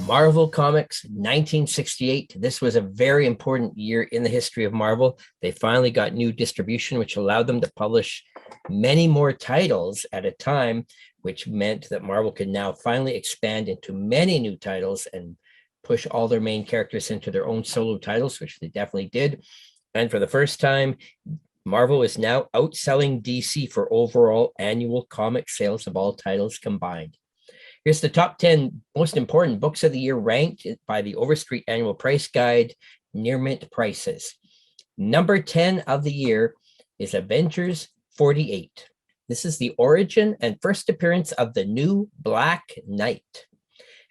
Marvel Comics, 1968. This was a very important year in the history of Marvel. They finally got new distribution, which allowed them to publish many more titles at a time, which meant that Marvel could now finally expand into many new titles and push all their main characters into their own solo titles, which they definitely did. And for the first time, Marvel is now outselling DC for overall annual comic sales of all titles combined. Here's the top 10 most important books of the year ranked by the Overstreet Annual Price Guide, near mint prices. Number 10 of the year is Avengers 48. This is the origin and first appearance of the new Black Knight.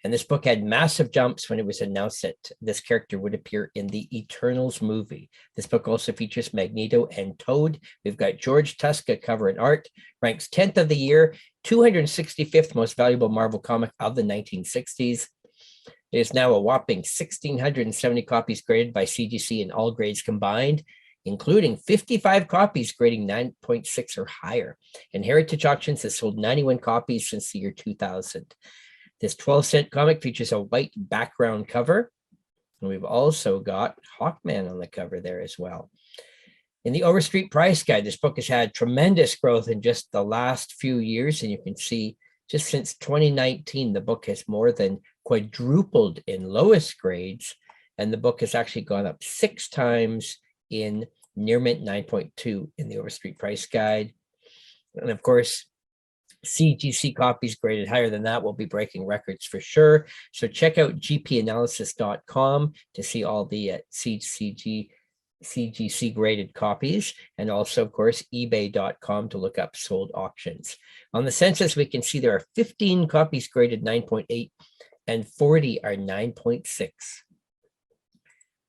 And this book had massive jumps when it was announced that this character would appear in the Eternals movie. This book also features Magneto and Toad. We've got George Tuska cover and art, ranks 10th of the year, 265th most valuable Marvel comic of the 1960s. There's now a whopping 1,670 copies graded by CGC in all grades combined, including 55 copies grading 9.6 or higher. And Heritage Auctions has sold 91 copies since the year 2000. This 12-cent comic features a white background cover. And we've also got Hawkman on the cover there as well. In the Overstreet Price Guide, this book has had tremendous growth in just the last few years. And you can see just since 2019, the book has more than quadrupled in lowest grades. And the book has actually gone up 6 times in near mint 9.2 in the Overstreet Price Guide. And of course, CGC copies graded higher than that will be breaking records for sure. So check out gpanalysis.com to see all the CGC graded copies, and also, of course, ebay.com to look up sold auctions. On the census, we can see there are 15 copies graded 9.8 and 40 are 9.6.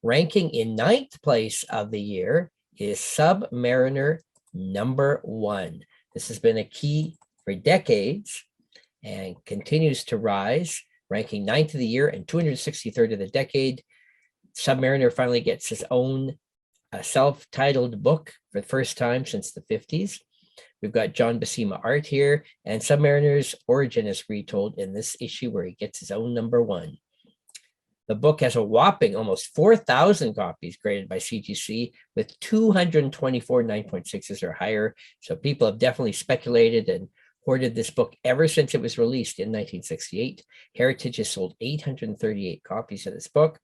Ranking in 9th place of the year is Submariner #1. This has been a key for decades and continues to rise, ranking 9th of the year and 263rd of the decade. Submariner finally gets his own self-titled book for the first time since the 50s. We've got John Buscema art here, and Submariner's origin is retold in this issue where he gets his own #1. The book has a whopping almost 4,000 copies graded by CGC, with 224 9.6s or higher. So people have definitely speculated and hoarded this book ever since it was released in 1968. Heritage has sold 838 copies of this book.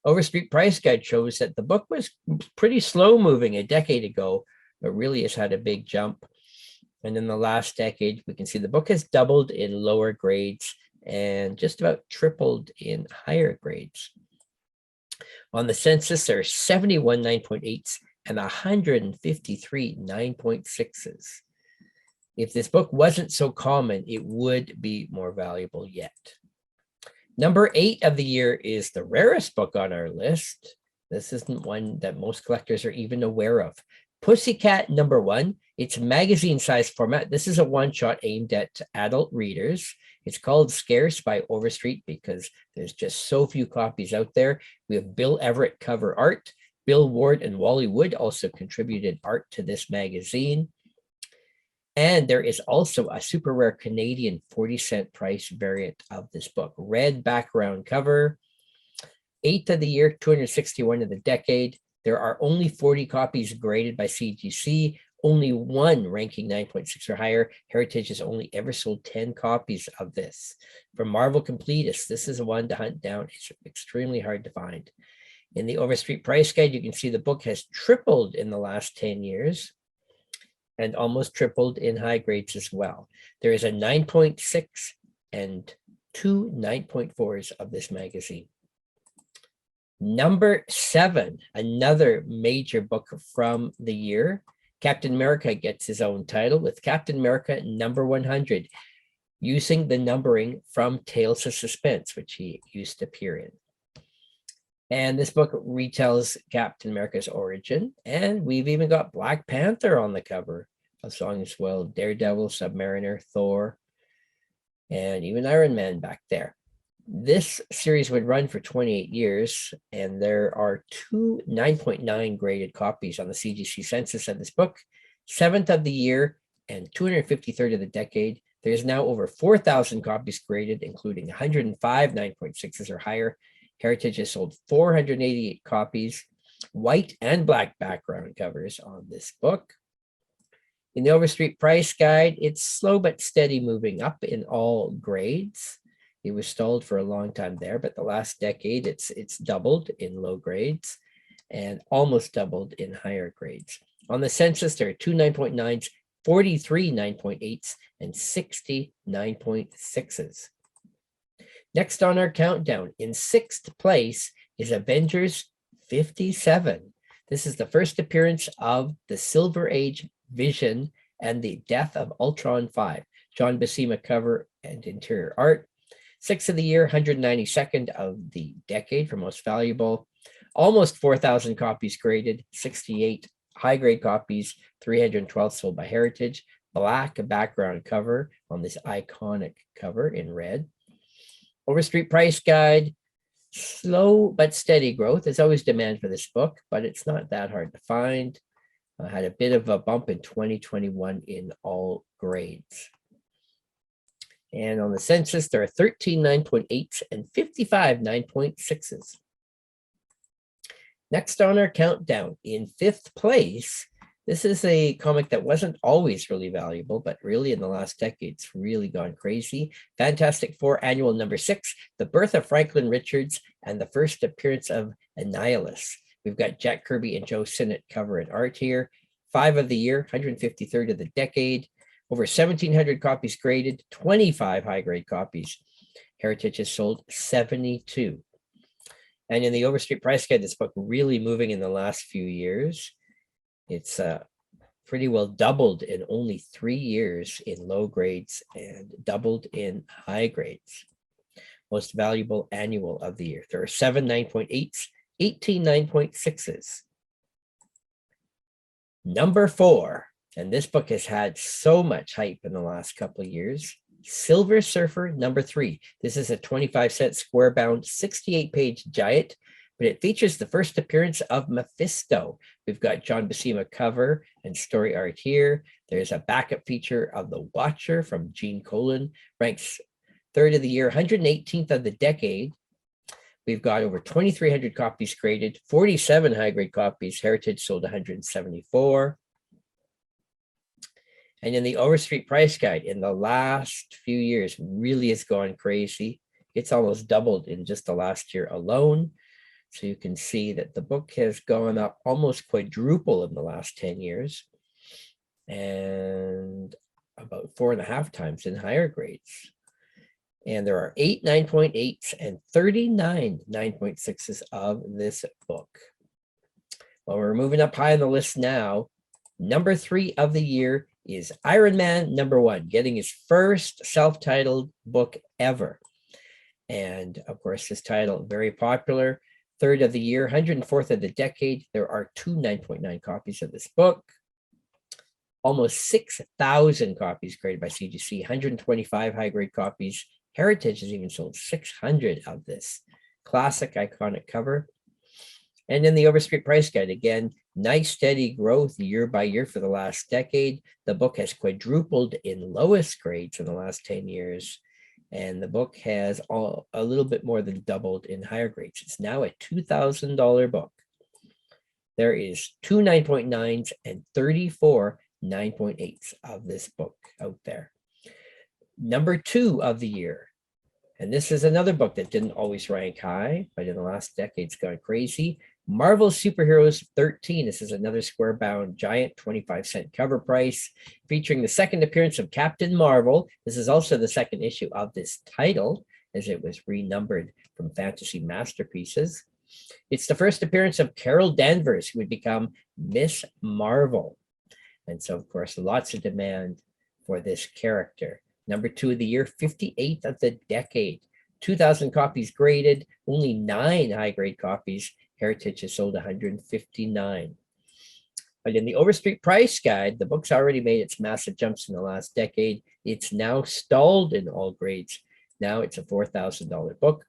Overstreet Price Guide shows that the book was pretty slow moving a decade ago, but really has had a big jump. And in the last decade, we can see the book has doubled in lower grades and just about tripled in higher grades. On the census, there are 71 9.8s and 153 9.6s. If this book wasn't so common, it would be more valuable yet. Number 8 of the year is the rarest book on our list. This isn't one that most collectors are even aware of. Pussycat #1. It's magazine-sized format. This is a one-shot aimed at adult readers. It's called Scarce by Overstreet because there's just so few copies out there. We have Bill Everett cover art. Bill Ward and Wally Wood also contributed art to this magazine. And there is also a super rare Canadian 40-cent price variant of this book. Red background cover. 8th of the year, 261 of the decade. There are only 40 copies graded by CGC, only one ranking 9.6 or higher. Heritage has only ever sold 10 copies of this. For Marvel completists, this is one to hunt down. It's extremely hard to find. In the Overstreet Price Guide, you can see the book has tripled in the last 10 years. And almost tripled in high grades as well. There is a 9.6 and 2 9.4s of this magazine. Number 7, another major book from the year. Captain America gets his own title with Captain America #100, using the numbering from Tales of Suspense, which he used to appear in. And this book retells Captain America's origin. And we've even got Black Panther on the cover of songs as well. Daredevil, Submariner, Thor, and even Iron Man back there. This series would run for 28 years. And there are 2 9.9 graded copies on the CGC census of this book. 7th of the year and 253rd of the decade. There's now over 4,000 copies graded, including 105 9.6s or higher. Heritage has sold 488 copies, white and black background covers on this book. In the Overstreet Price Guide, it's slow but steady moving up in all grades. It was stalled for a long time there, but the last decade, it's doubled in low grades and almost doubled in higher grades. On the census, there are 2 9.9s, 43 9.8s, and 60 9.6s. Next on our countdown, in 6th place is Avengers 57. This is the first appearance of the Silver Age Vision and the Death of Ultron 5. John Buscema cover and interior art. 6th of the year, 192nd of the decade for most valuable. Almost 4,000 copies graded, 68 high-grade copies, 312 sold by Heritage. Black background cover on this iconic cover in red. Overstreet Price Guide, slow but steady growth. There's always demand for this book, but it's not that hard to find. Had a bit of a bump in 2021 in all grades. And on the census, there are 13 9.8s and 55 9.6s. Next on our countdown, in 5th place, this is a comic that wasn't always really valuable, but really in the last decade, it's really gone crazy. Fantastic Four Annual number 6, The Birth of Franklin Richards, and the first appearance of Annihilus. We've got Jack Kirby and Joe Sinnott cover and art here. 5 of the year, 153rd of the decade. Over 1,700 copies graded, 25 high-grade copies. Heritage has sold 72. And in the Overstreet Price Guide, this book really moving in the last few years. It's pretty well doubled in only 3 years in low grades and doubled in high grades. Most valuable annual of the year. There are 7 9.8s, 18 9.6s. Number 4, and this book has had so much hype in the last couple of years. Silver Surfer number 3. This is a 25-cent square-bound, 68-page giant, but it features the first appearance of Mephisto. We've got John Buscema cover and story art here. There's a backup feature of The Watcher from Gene Colan, ranks 3rd of the year, 118th of the decade. We've got over 2,300 copies graded, 47 high-grade copies. Heritage sold 174. And in the Overstreet Price Guide, in the last few years, really has gone crazy. It's almost doubled in just the last year alone. So you can see that the book has gone up almost quadruple in the last 10 years and about 4.5 times in higher grades. And there are 8 9.8s and 39 9.6s of this book. Well, we're moving up high on the list now. Number 3 of the year is Iron Man number 1, getting his first self-titled book ever. And of course, this title, very popular. 3rd of the year, 104th of the decade. There are 2 9.9 copies of this book. Almost 6,000 copies graded by CGC, 125 high-grade copies. Heritage has even sold 600 of this classic, iconic cover. And in the Overstreet Price Guide, again, nice steady growth year by year for the last decade. The book has quadrupled in lowest grades in the last 10 years. And the book has a little bit more than doubled in higher grades. It's now a $2,000 book. There is 2 9.9s and 34 9.8s of this book out there. Number 2 of the year. And this is another book that didn't always rank high, but in the last decade, it's gone crazy. Marvel Superheroes 13. This is another square-bound giant, 25-cent cover price, featuring the second appearance of Captain Marvel. This is also the second issue of this title, as it was renumbered from Fantasy Masterpieces. It's the first appearance of Carol Danvers, who would become Miss Marvel. And so, of course, lots of demand for this character. Number 2 of the year, 58th of the decade. 2,000 copies graded, only 9 high-grade copies. Heritage has sold 159. But in the Overstreet Price Guide, the book's already made its massive jumps in the last decade. It's now stalled in all grades. Now it's a $4,000 book.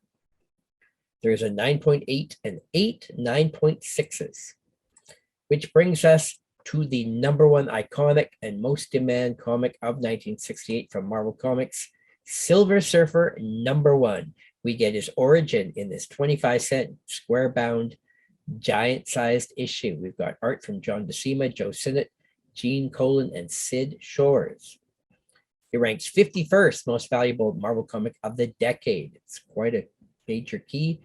There's a 9.8 and 8 9.6s, which brings us to the #1 iconic and most demand comic of 1968 from Marvel Comics, Silver Surfer #1. We get his origin in this 25-cent square-bound, giant-sized issue. We've got art from John Buscema, Joe Sinnott, Gene Colan, and Sid Shores. It ranks 51st most valuable Marvel comic of the decade. It's quite a major key.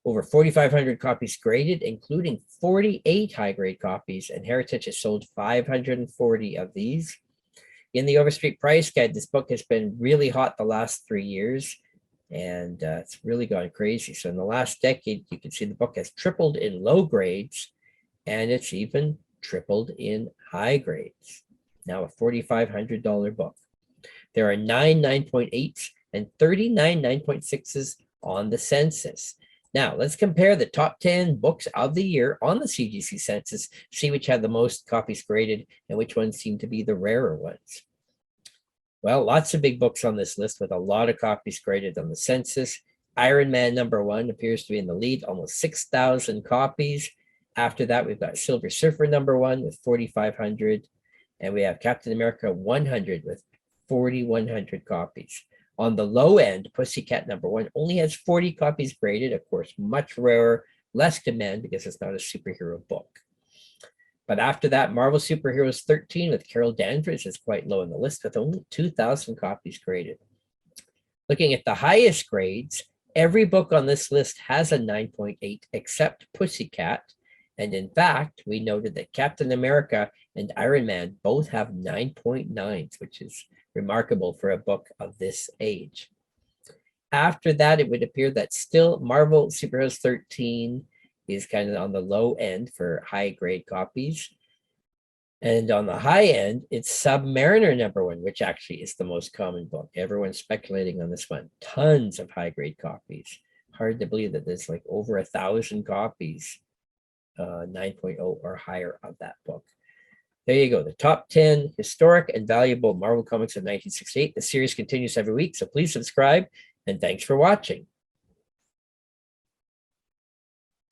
Over 4,500 copies graded, including 48 high-grade copies, and Heritage has sold 540 of these. In the Overstreet Price Guide, this book has been really hot the last 3 years, and it's really gone crazy. So in the last decade, you can see the book has tripled in low grades, and it's even tripled in high grades. Now a $4,500 book. There are 9 9.8s and 39 9.6s on the census. Now, let's compare the top 10 books of the year on the CGC census, see which have the most copies graded and which ones seem to be the rarer ones. Well, lots of big books on this list with a lot of copies graded on the census. Iron Man #1 appears to be in the lead, almost 6,000 copies. After that, we've got Silver Surfer #1 with 4,500, and we have Captain America 100 with 4,100 copies. On the low end, Pussycat #1 only has 40 copies graded, of course, much rarer, less demand because it's not a superhero book. But after that, Marvel Superheroes 13 with Carol Danvers is quite low on the list with only 2,000 copies graded. Looking at the highest grades, every book on this list has a 9.8 except Pussycat. And in fact, we noted that Captain America and Iron Man both have 9.9s, which is remarkable for a book of this age. After that, it would appear that still Marvel Superheroes 13 is kind of on the low end for high grade copies. And on the high end, it's Submariner #1, which actually is the most common book. Everyone's speculating on this one. Tons of high grade copies. Hard to believe that there's like over 1,000 copies, 9.0 or higher of that book. There you go, the top 10 historic and valuable Marvel Comics of 1968. The series continues every week, so please subscribe, and thanks for watching.